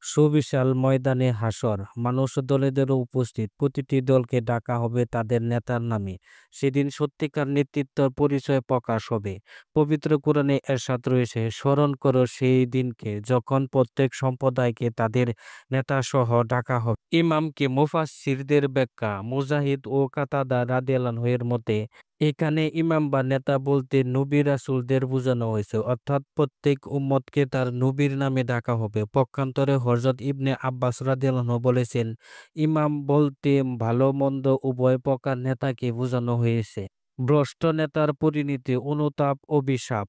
সুবিশাল ময়দানে হাশর, মানুষ দলে দলে উপস্থিত, প্রতিটি দলকে ডাকা হবে তাদের নেতার নামে। সেদিন সত্যিকার নেতৃত্বের পরিচয় প্রকাশ হবে। পবিত্র কোরআনে এরশাদ রয়েছে, স্মরণ করো সেই দিনকে যখন প্রত্যেক সম্প্রদায়কে তাদের নেতাসহ ডাকা হবে। ইমামকে মুফাসসিরদের ব্যাখ্যা, মুজাহিদ ও কাতাদা রাদিয়াল্লাহু এর মতে এখানে ইমাম বা নেতা বলতে নবী রাসূলদের বোঝানো হয়েছে, অর্থাৎ প্রত্যেক উম্মতকে তার নবীর নামে ডাকা হবে। পক্ষান্তরে হযরত ইবনে আব্বাস রাদিয়াল্লাহু আনহু বলেছেন, ইমাম বলতে ভালো মন্দ উভয় প্রকার নেতাকে বোঝানো হয়েছে। ভ্রষ্ট নেতার পরিণতি, অনুতাপ, অভিশাপ।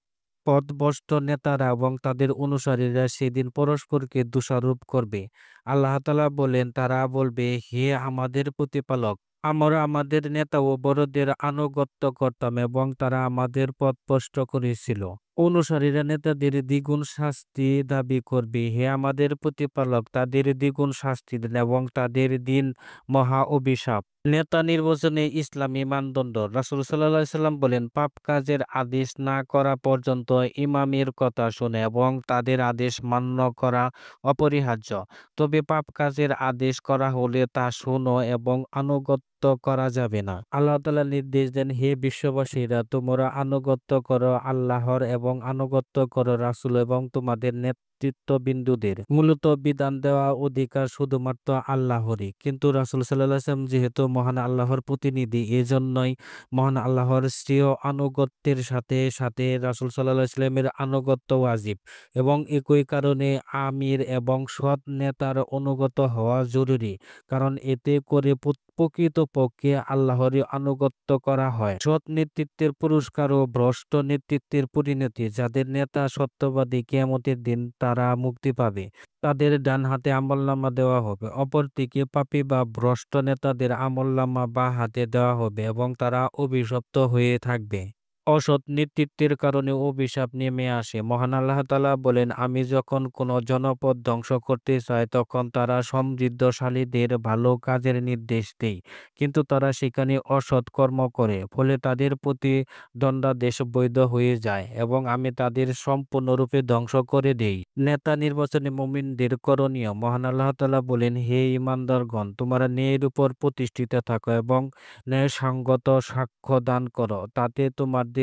পথভ্রষ্ট নেতারা এবং তাদের অনুসারীরা সেদিন পরস্পরকে দোষারোপ করবে। আল্লাহ তাআলা বলেন, তারা বলবে, হে আমাদের প্রতিপালক, আমরা আমাদের নেতা ও বড়দের আনুগত্য করতাম এবং তারা আমাদের পথ ভ্রষ্ট করেছিল। অনুসারীরা নেতাদের দ্বিগুণ শাস্তি দাবি করবে, হে আমাদের প্রতিপালক, তাদের দ্বিগুণ শাস্তি দেন এবং তাদের দিন মহা অভিশাপ। নেতা নির্বাচনে ইসলামী মানদণ্ড, রাসূল সাল্লাল্লাহু আলাইহি সাল্লাম বলেন, পাপ কাজের আদেশ না করা পর্যন্ত ইমামের কথা শোনা এবং তাদের আদেশ মান্য করা অপরিহার্য। তবে পাপ কাজের আদেশ করা হলে তা শোনো এবং আনুগত্য করা যাবে না। আল্লাহ তাআলা নির্দেশ দেন, হে বিশ্ববাসীরা, তোমরা আনুগত্য করো আল্লাহর এবং আনুগত্য করো রাসূল এবং তোমাদের নেতৃত্ববৃন্দদের। মূলত বিধান দেওয়া অধিকার শুধুমাত্র আল্লাহরই। কিন্তু রাসূল সাল্লাল্লাহু আলাইহি ওয়াসাল্লাম যেহেতু মহান আল্লাহর প্রতিনিধি, এজন্যই মহান আল্লাহর স্বীয় আনুগত্যের সাথে সাথে রাসূল সাল্লাল্লাহু আলাইহি ওয়াসাল্লামের আনুগত্য ওয়াজিব এবং একই কারণে আমির এবং সৎ নেতার অনুগত হওয়া জরুরি, কারণ এতে করে প্রকৃতপক্ষে আল্লাহরই আনুগত্য করা হয়। সৎ নেতৃত্বের পুরস্কার ও ভ্রষ্ট নেতৃত্বের পরিণতি, যাদের নেতা সত্যবাদী, কিয়ামতের দিন তারা মুক্তি পাবে, তাদের ডান হাতে আমলনামা দেওয়া হবে। অপরদিকে পাপী বা ভ্রষ্ট নেতাদের আমলনামা বাঁ হাতে দেওয়া হবে এবং তারা অভিশপ্ত হয়ে থাকবে। অসৎ নেতৃত্বের কারণে অভিশাপ নেমে আসে। মহান আল্লাহ তাআলা বলেন, আমি যখন কোনো জনপদ ধ্বংস করতে চাই তখন তারা সমৃদ্ধশালীদের ভালো কাজের নির্দেশ দেই, কিন্তু তারা সেখানে অসৎ কর্ম করে, ফলে তাদের প্রতি দণ্ডাদেশ বৈধ হয়ে যায় এবং আমি তাদের সম্পূর্ণরূপে ধ্বংস করে দেই। নেতা নির্বাচনে মুমিনদের করণীয়, মহান আল্লাহ তাআলা বলেন, হে ঈমানদারগণ, তোমরা ন্যায়ের উপর প্রতিষ্ঠিত থাকো এবং ন্যায়সঙ্গত সাক্ষ্য দান করো। তাতে তোমাদের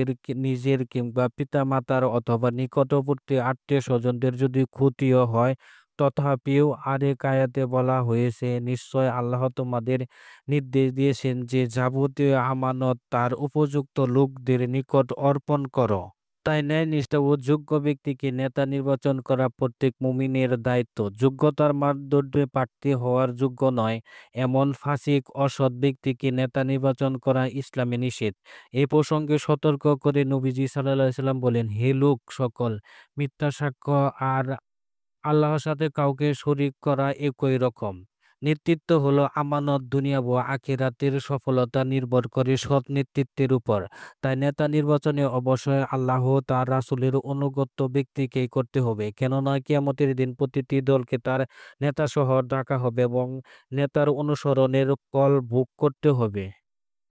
নিজের কিংবা পিতামাতার অথবা নিকটবর্তী আত্মীয়-স্বজনদের যদি ক্ষতিও হয়, তথাপিও আরেক আয়াতে বলা হয়েছে, নিশ্চয় আল্লাহ তোমাদের নির্দেশ দিয়েছেন যে যাবতীয় আমানত তার উপযুক্ত লোকদের নিকট অর্পণ করো। তাই ন্যায়নিষ্ঠ ও যোগ্য ব্যক্তিকে নেতা নির্বাচন করা প্রত্যেক মুমিনের দায়িত্ব। যোগ্যতার মানদণ্ডে প্রার্থী হওয়ার যোগ্য নয় এমন ফাসিক অসৎ ব্যক্তিকে নেতা নির্বাচন করা ইসলামে নিষেধ। এ প্রসঙ্গে সতর্ক করে নবীজি সাল্লাল্লাহু আলাইহি ওয়াসাল্লাম বলেন, হে লোক সকল, মিথ্যা সাক্ষ্য আর আল্লাহর সাথে কাউকে শরীক করা একই রকম। নেতৃত্ব হলো আমানত, দুনিয়া ও আখিরাতের সফলতা নির্ভর করে সৎ নেতৃত্বের উপর। তাই নেতা নির্বাচনে অবশ্যই আল্লাহ তার রাসূলের অনুগত ব্যক্তিকেই করতে হবে, কেননা কিয়ামতের দিন প্রতিটি দলকে তার নেতাসহ ডাকা হবে এবং নেতার অনুসরণের ফল ভোগ করতে হবে।